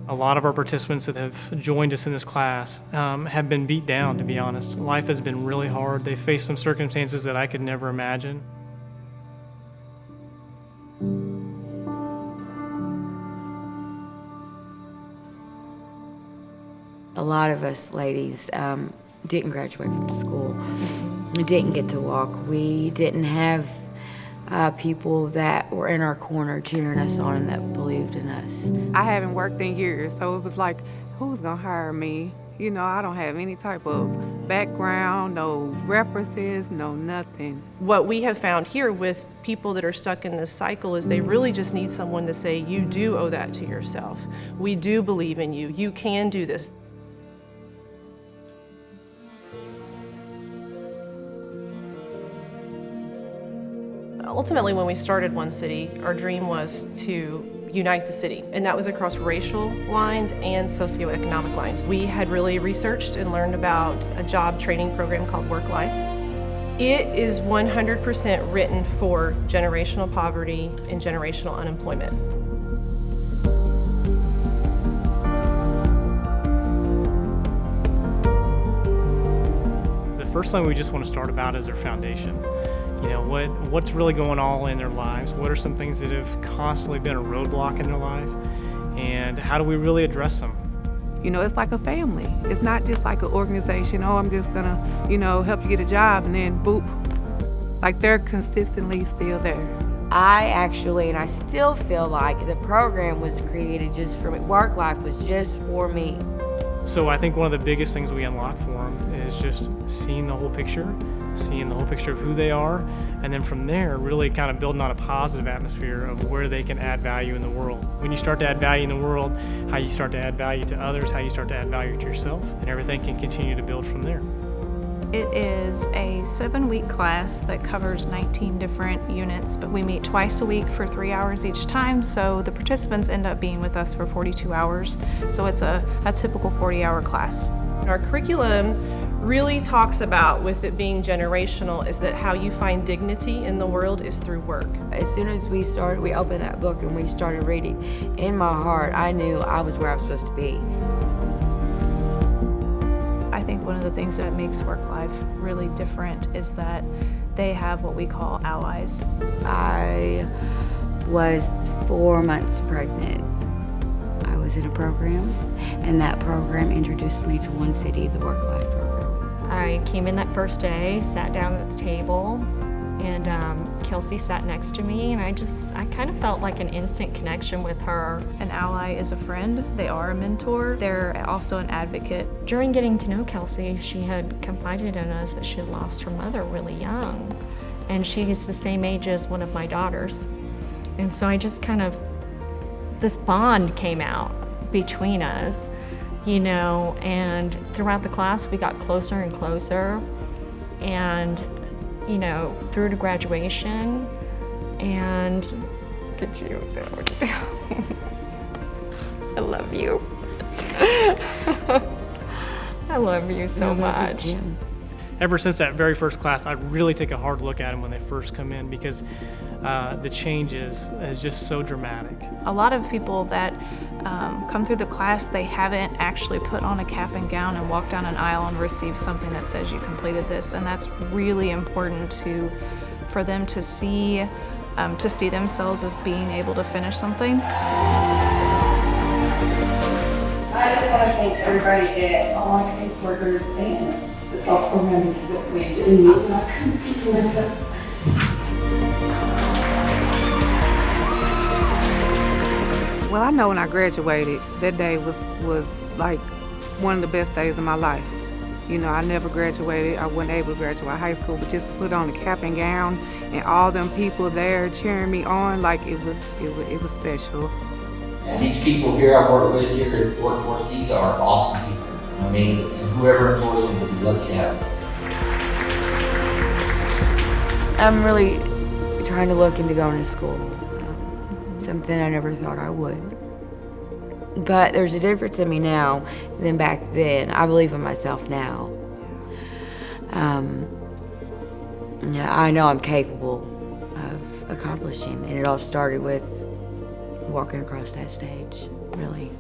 A lot of our participants that have joined us in this class have been beat down, to be honest. Life has been really hard. They faced some circumstances that I could never imagine. A lot of us ladies didn't graduate from school. We didn't get to walk. We didn't have people that were in our corner cheering us on and that believed in us. I haven't worked in years, so it was like, who's gonna hire me? You know, I don't have any type of background, no references, no nothing. What we have found here with people that are stuck in this cycle is they really just need someone to say, you do owe that to yourself. We do believe in you. You can do this. Ultimately, when we started One City, our dream was to unite the city, and that was across racial lines and socioeconomic lines. We had really researched and learned about a job training program called Work Life. It is 100% written for generational poverty and generational unemployment. The first thing we just want to start about is their foundation. You know, what's really going on in their lives? What are some things that have constantly been a roadblock in their life? And how do we really address them? You know, it's like a family. It's not just like an organization, oh, I'm just gonna, you know, help you get a job and then boop. Like they're consistently still there. I actually, and I still feel like the program was created just for me. Work Life was just for me. So I think one of the biggest things we unlock for them is just seeing the whole picture of who they are, and then from there really kind of building on a positive atmosphere of where they can add value in the world. When you start to add value in the world, how you start to add value to others, how you start to add value to yourself, and everything can continue to build from there. It is a 7-week class that covers 19 different units, but we meet twice a week for 3 hours each time, so the participants end up being with us for 42 hours. So it's a typical 40-hour class. Our curriculum really talks about, with it being generational, is that how you find dignity in the world is through work. As soon as we opened that book and we started reading, in my heart, I knew I was where I was supposed to be. I think one of the things that makes Work Life really different is that they have what we call allies. I was 4 months pregnant. I was in a program, and that program introduced me to One City, the Work Life program. I came in that first day, sat down at the table, and Kelsey sat next to me, and I kind of felt like an instant connection with her. An ally is a friend, they are a mentor, they're also an advocate. During getting to know Kelsey, she had confided in us that she had lost her mother really young, and she's the same age as one of my daughters. And so I just kind of, this bond came out between us, you know, and throughout the class we got closer and closer, and you know, through to graduation, and get you I love you. I love you so much. Ever since that very first class, I really take a hard look at them when they first come in, because the change is just so dramatic. A lot of people that come through the class, they haven't actually put on a cap and gown and walked down an aisle and received something that says you completed this, and that's really important for them to see themselves of being able to finish something. I just want to thank everybody at all my caseworkers and the SALT program, because it made it me, and I couldn't be myself. Well, I know when I graduated, that day was like one of the best days of my life. You know, I never graduated. I wasn't able to graduate high school, but just to put on the cap and gown and all them people there cheering me on, like it was special. And these people here I've worked with here at Workforce, these are awesome people. I mean, and whoever employs them will be lucky to have them. I'm really trying to look into going to school, something I never thought I would. But there's a difference in me now than back then. I believe in myself now. Yeah, I know I'm capable of accomplishing, and it all started with walking across that stage, really.